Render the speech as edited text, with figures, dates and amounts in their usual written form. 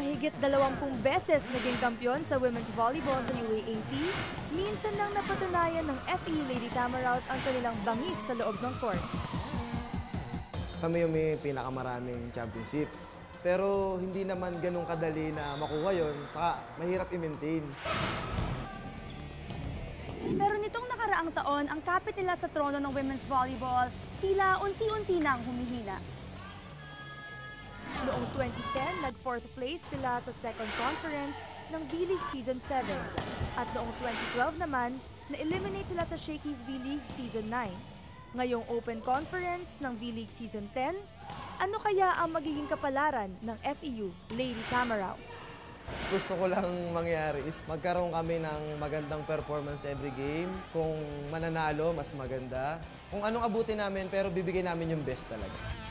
Mahigit 20 beses naging kampiyon sa women's volleyball sa UAAP, minsan nang napatunayan ng FEU Lady Tamaraws ang kanilang bangis sa loob ng court. Kami yung may pinakamaraming championship. Pero hindi naman ganun kadali na makuha yun, saka mahirap i-maintain. Pero nitong nakaraang taon, ang kapit nila sa trono ng women's volleyball, tila unti-unti nang humihina. Noong 2010, nag-4th place sila sa second conference ng V-League Season 7. At noong 2012 naman, na-eliminate sila sa Shakey's V-League Season 9. Ngayong Open Conference ng V-League Season 10, ano kaya ang magiging kapalaran ng FEU Lady Tamaraws? Gusto ko lang mangyari is magkaroon kami ng magandang performance every game. Kung mananalo, mas maganda. Kung anong abutin namin, pero bibigay namin yung best talaga.